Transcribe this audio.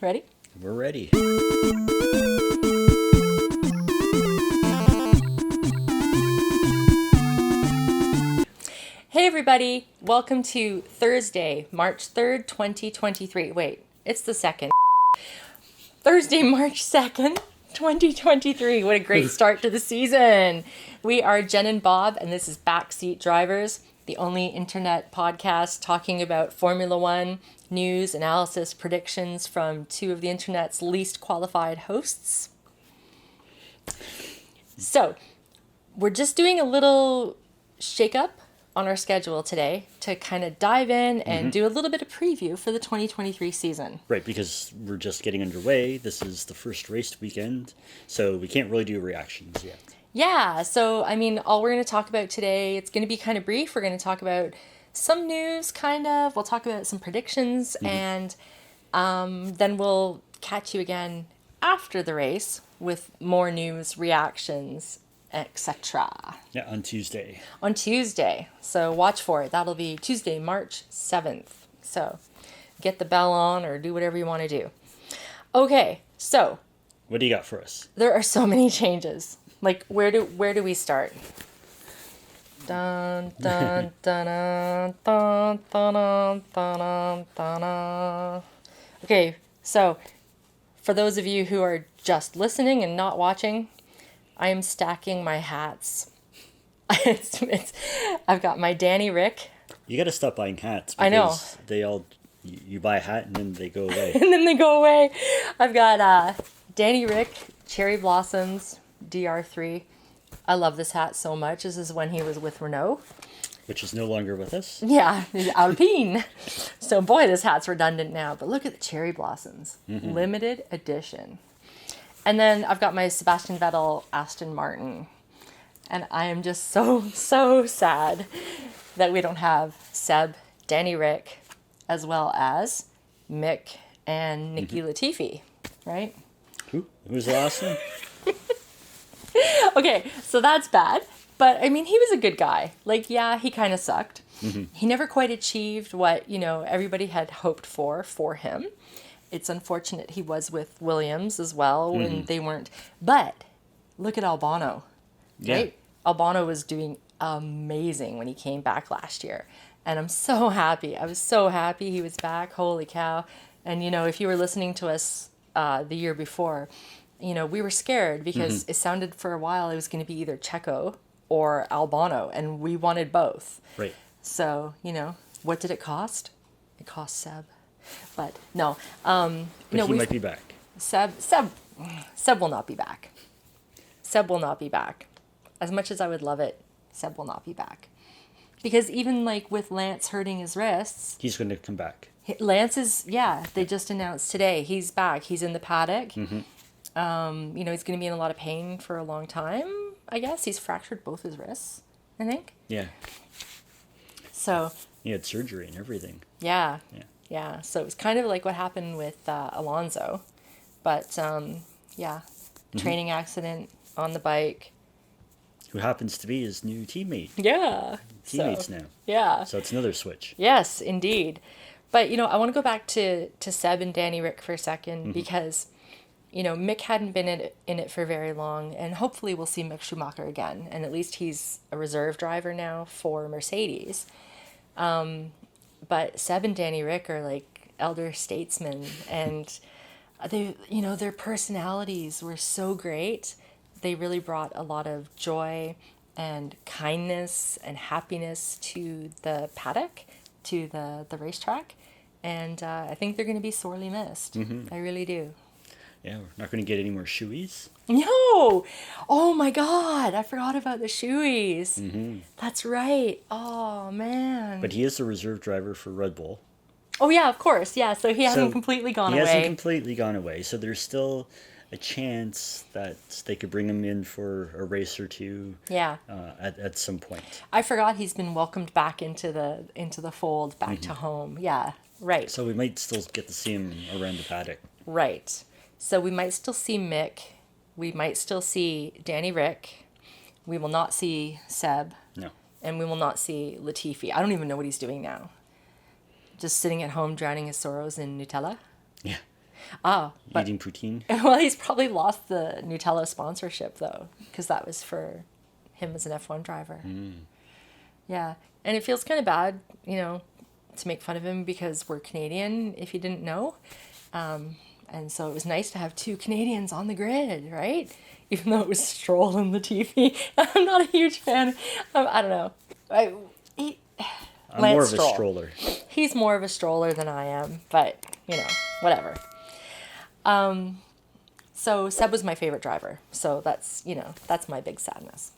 Ready? We're ready. Hey everybody, welcome to Thursday, March 3rd, 2023. Wait, it's the 2nd. Thursday, March 2nd, 2023. What a great start to the season. We are Jen and Bob, and this is Backseat Drivers, the only internet podcast talking about Formula One news, analysis, predictions from two of the internet's least qualified hosts. So, we're just doing a little shake-up on our schedule today to kind of dive in and do a little bit of preview for the 2023 season. Right, because we're just getting underway. This is the first race weekend, so we can't really do reactions yet. Yeah, so I mean, all we're going to talk about today, it's going to be kind of brief. We're going to talk about some news, kind of. We'll talk about some predictions, and then we'll catch you again after the race with more news, reactions, etc. Yeah, on Tuesday. On Tuesday. So watch for it. That'll be Tuesday, March 7th. So get the bell on or do whatever you want to do. Okay, so What do you got for us? there are so many changes. Like, where do we start? Dun, dun, dun, dun, dun, dun, dun, dun, dun. Okay, so for those of you who are just listening and not watching, I am stacking my hats. I've got my Danny Rick. You got to stop buying hats. I know. They all, you buy a hat and then they go away. And then they go away. I've got Danny Rick, Cherry Blossoms, DR3. I love this hat so much. This is when he was with Renault. Which is no longer with us. Yeah, Alpine. So boy, this hat's redundant now. But look at the Cherry Blossoms. Limited edition. And then I've got my Sebastian Vettel Aston Martin. And I am just so sad that we don't have Seb, Danny Rick, as well as Mick and Nikki Latifi, right? Who's the last one? Okay, so that's bad. But, I mean, he was a good guy. Like, yeah, he kind of sucked. He never quite achieved what, everybody had hoped for him. It's unfortunate he was with Williams as well when they weren't. But look at Albano, right? Yeah. Albano was doing amazing when he came back last year. And I'm so happy. I was so happy he was back. Holy cow. And, if you were listening to us the year before, we were scared because it sounded for a while it was going to be either Checo or Albano. And we wanted both. Right. So, what did it cost? It cost Seb. But no, He might be back. Seb will not be back. Seb will not be back. As much as I would love it, Seb will not be back. Because even like with Lance hurting his wrists, He's going to come back. Lance is, they just announced today he's back. He's in the paddock. He's going to be in a lot of pain for a long time. I guess he's fractured both his wrists, I think. Yeah. So He had surgery and everything. Yeah. So it was kind of like what happened with Alonso. But, training accident on the bike. Who happens to be his new teammate. Yeah. Teammates now. Yeah. So it's another switch. Yes, indeed. But, I want to go back to Seb and Danny Rick for a second because, Mick hadn't been in it for very long. And hopefully we'll see Mick Schumacher again. And at least he's a reserve driver now for Mercedes. But Seb and Danny Rick are like elder statesmen, and they, their personalities were so great. They really brought a lot of joy and kindness and happiness to the paddock, to the racetrack, and I think they're going to be sorely missed. I really do. Yeah, we're not going to get any more shoeies. No! Oh my God, I forgot about the shoeies. That's right. Oh man. But he is the reserve driver for Red Bull. Oh yeah, of course. Yeah, so he hasn't completely gone away. He hasn't completely gone away. So there's still a chance that they could bring him in for a race or two. Yeah. At some point. I forgot he's been welcomed back into the fold, back to home. Yeah. Right. So we might still get to see him around the paddock. Right. So we might still see Mick. We might still see Danny Rick. We will not see Seb. No. And we will not see Latifi. I don't even know what he's doing now. Just sitting at home drowning his sorrows in Nutella. Yeah. But Eating poutine. well, he's probably lost the Nutella sponsorship though, because that was for him as an F1 driver. Yeah, and it feels kind of bad, to make fun of him because we're Canadian. If you didn't know, and so it was nice to have two Canadians on the grid, right? Even though it was Stroll in the TV. I'm not a huge fan. I don't know. I'm more of a stroller. He's more of a stroller than I am, but whatever. So Seb was my favorite driver. So that's my big sadness.